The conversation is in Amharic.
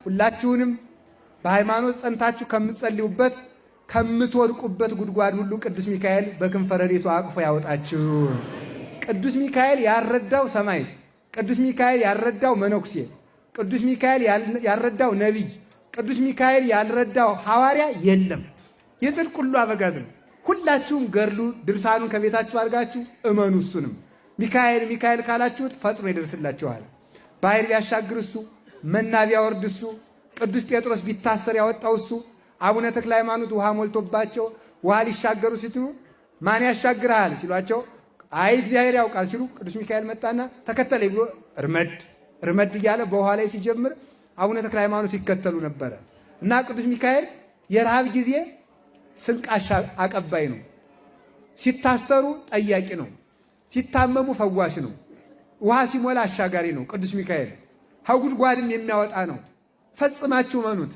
ሁላችሁንም በሃይማኖት ጸንታችሁ ከምትጸልዩበት ከምትወድቁበት ጉድጓድ ሁሉ ቅዱስ ሚካኤል በክንፈ ረድኤቱ አቅፎ ያወጣችሁ። ቅዱስ ሚካኤል ያረዳው ሰማዕት፣ ቅዱስ ሚካኤል ያረዳው መነኩሴ፣ ቅዱስ ሚካኤል ያረዳው ነቢይ፣ ቅዱስ ሚካኤል ያልረዳው ሐዋርያ የለም። የጽድቅ ሁሉ አበጋዝ ነው። ሁላችሁም ገድሉ ድርሳኑን ከቤታችሁ አድርጋችሁ እመኑ። እሱንም ሚካኤል ሚካኤል ካላችሁት ፈጥኖ ይደርስላችኋል። ባህር ቢያሻግር እሱ፣ መና ቢያወርድ እሱ፣ ቅዱስ ጴጥሮስ ቢታሰር ያወጣው እሱ፣ አቡነ ተክለ ሃይማኖት ውሃ ሞልቶባቸው ውሃ ሊሻገሩ ሲትሉ ማን ያሻግርሃል ሲሏቸው አይ እግዚአብሔር ያውቃል ሲሉ ቅዱስ ሚካኤል መጣና ተከተለኝ ብሎ እርመድ እያለ በውሃ ላይ ሲጀምር አቡነ ተክለ ሃይማኖት ይከተሉ ነበረ። እና ቅዱስ ሚካኤል የረሃብ ጊዜ ስንቅ አቀባይ ነው። ሲታሰሩ ጠያቂ ነው። ሲታመሙ ፈዋሽ ነው። ውሃ ሲሞላ አሻጋሪ ነው። ቅዱስ ሚካኤል ከጉድጓድም የሚያወጣ ነው። ፈጽማችሁ መኑት።